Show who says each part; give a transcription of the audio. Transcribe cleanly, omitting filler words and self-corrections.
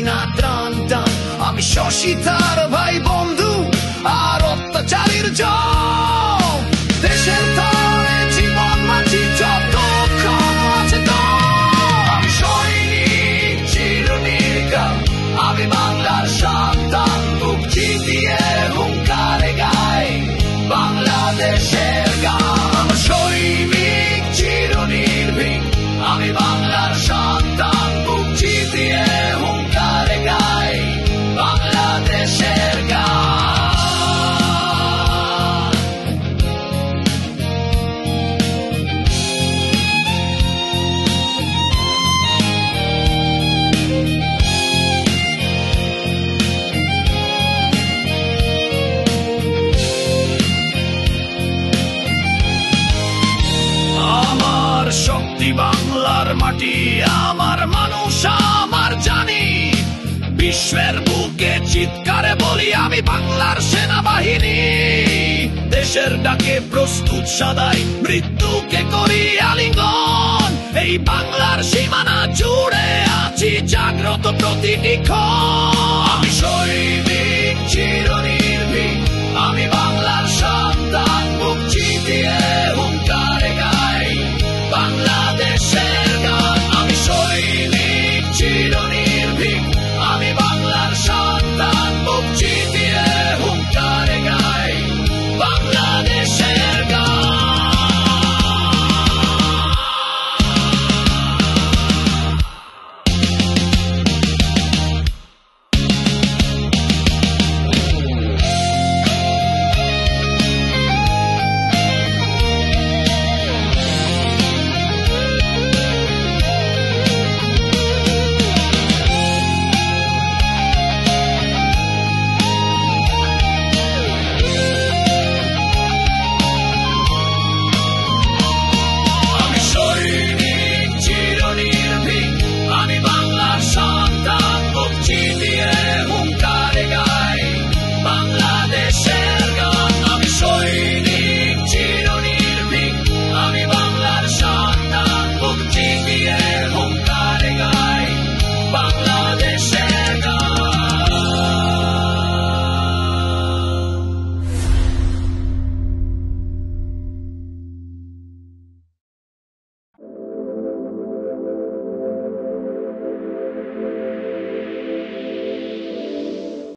Speaker 1: না ত্রাণ টান। আমি শশী তার ভাই বন্ধু আর অত্যাচারীর জম। দেশের তরে জীবন মাঝি যতক্ষণ আছে দম। আমি সৈনিক চিরনির্ঘাত, আমি বাংলার সন্তান, বুক চিতিয়ে হুঙ্কারে গাই বাংলাদেশের গান। আমার সৈনিক চিরনির্ভীক, আমি বাংলার সন্তান, বুক চিতিয়ে হুঙ্কারে গাই বাংলাদেশের গান। আমার শক্তি বাংলার মাটি, আমার মানুষ, আমার জানি। বিশ্বের বুকে চিৎকারে বলি আমি বাংলার সেনাবাহিনী। দেশের ডাকে প্রস্তুত সদাই, মৃত্যুকে করি আলিঙ্গন। এই বাংলার সীমানা জুড়ে আছি জাগ্রত প্রতিটি ক্ষণ। আমি সৈনিক চিরনির্ভীক, আমি বাংলার সন্তান, বুক চিতিয়ে হুঙ্কারে গাই বাংলাদেশের গান। আমি সৈনিক চিরনির্ভীক, আমি বাংলার সন্তান, বুক চিতিয়ে হুঙ্কারে গাই বাংলাদেশের গান।